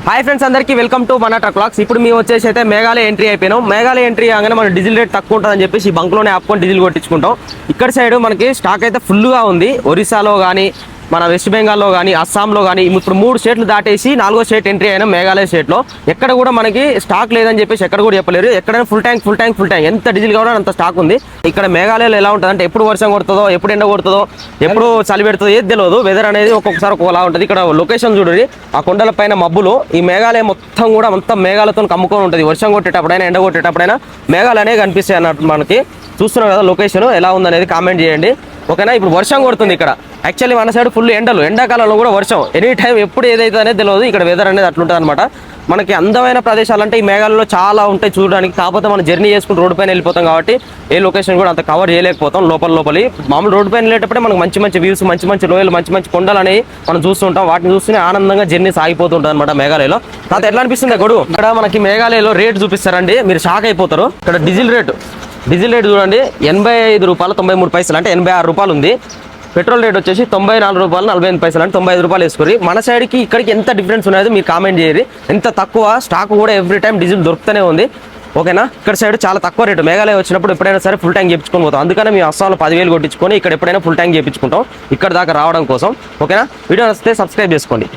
Hi friends, అందరికీ welcome to మన truck vlogs. ఇప్పుడు మేము వచ్చేసి అయితే మేఘాలయ ఎంట్రీ అయిపోయినాం. మేఘాలయ ఎంట్రీ కాగానే మన డీజిల్ రేట్ తక్కువ ఉంటుందని చెప్పేసి ఈ బంక్లోనే ఆపుకొని డీజిల్ కొట్టించుకుంటాం. ఇక్కడ సైడ్ మనకి స్టాక్ అయితే ఫుల్గా ఉంది. ఒరిస్సాలో కానీ మన వెస్ట్ బెంగాల్లో కానీ అస్సాంలో కానీ ఇప్పుడు 3 స్టేట్లు దాటేసి 4వ స్టేట్ ఎంట్రీ అయినా మేఘాలయ స్టేట్లో. ఎక్కడ కూడా మనకి స్టాక్ లేదని చెప్పేసి ఎక్కడ కూడా చెప్పలేరు. ఎక్కడైనా ఫుల్ ట్యాంక్ ఎంత డీజిల్ కావాలో అంత స్టాక్ ఉంది. ఇక్కడ మేఘాలయలో ఎలా ఉంటుంది అంటే ఎప్పుడు వర్షం కొడుతుందో, ఎప్పుడు ఎండ కొడుతుందో, ఎప్పుడు చలి పెడుతుందో ఏది తెలియదు. వెదర్ అనేది ఒక్కొక్కసారి ఒక్కోలా ఉంటుంది. ఇక్కడ లొకేషన్ చూడండి, ఆ కొండల పైన మబ్బులు. ఈ మేఘాలయ మొత్తం కూడా మొత్తం మేఘాలతో కమ్ముకొని ఉంటుంది. వర్షం కొట్టేటప్పుడైనా ఎండ కొట్టేటప్పుడైనా మేఘాలు అనేవి కనిపిస్తాయి అన్నట్టు. మనకి చూస్తున్నాం కదా లొకేషన్ ఎలా ఉందనేది కామెంట్ చేయండి, ఓకేనా. ఇప్పుడు వర్షం కొడుతుంది ఇక్కడ. యాక్చువల్లీ మన సైడ్ ఫుల్ ఎండలు, ఎండాకాలంలో కూడా వర్షం. ఎనీ టైం ఎప్పుడు ఏదైతే అనేది తెలియదు. ఇక్కడ వెదర్ అనేది అట్లుంటుంది అనమాట. మనకి అందమైన ప్రదేశాలు అంటే ఈ మేఘాలలో చాలా ఉంటాయి చూడడానికి. కాకపోతే మనం జర్నీ చేసుకుని రోడ్డు పైన వెళ్ళిపోతాం కాబట్టి ఏ లొకేషన్ కూడా అంత కవర్ చేయలేకపోతాం. లోపలి మామూలు రోడ్డు పైన వెళ్ళేటప్పుడే మనకు మంచి వ్యూస్, మంచి లోయలు, మంచి కొండలు అనేవి మనం చూస్తుంటాం. వాటిని చూస్తూనే ఆనందంగా జర్నీ సాగిపోతుంటుంది అనమాట మేఘాలయలో. కాకపోతే ఎట్లా అనిపిస్తుంది గొడుగు ఇక్కడ మనకి మేఘాలయలో రేట్ చూపిస్తారండి, మీరు షాక్ అయిపోతారు. ఇక్కడ డీజిల్ రేట్ చూడండి, 85 రూపాయలు 93 పైసలు అంటే 86 రూపాయలు ఉంది. పెట్రోల్ రేట్ వచ్చేసి 94 రూపాయలు 45 పైసలు అంటే 95 రూపాయలు వేసుకుని. మన సైడ్కి ఇక్కడికి ఎంత డిఫరెన్స్ ఉన్నది మీరు కామెంట్ చేయరు. ఎంత తక్కువ స్టాక్ కూడా ఎవ్రీ టైం డీజిల్ దొరుకుతూనే ఉంది, ఓకేనా. ఇక్కడ సైడ్ చాలా తక్కువ రేటు. మేఘాలయ వచ్చినప్పుడు ఎప్పుడైనా సరే ఫుల్ ట్యాంక్ చేయించుకొని పోతాం. అందుకనే మేము అస్సాంలో 10,000 కొట్టించుకొని ఇక్కడ ఎప్పుడైనా ఫుల్ ట్యాంక్ చేయించుకుంటాం ఇక్కడ దాకా రావడం కోసం, ఓకేనా. వీడియో నచ్చితే సబ్స్క్రైబ్ చేసుకోండి.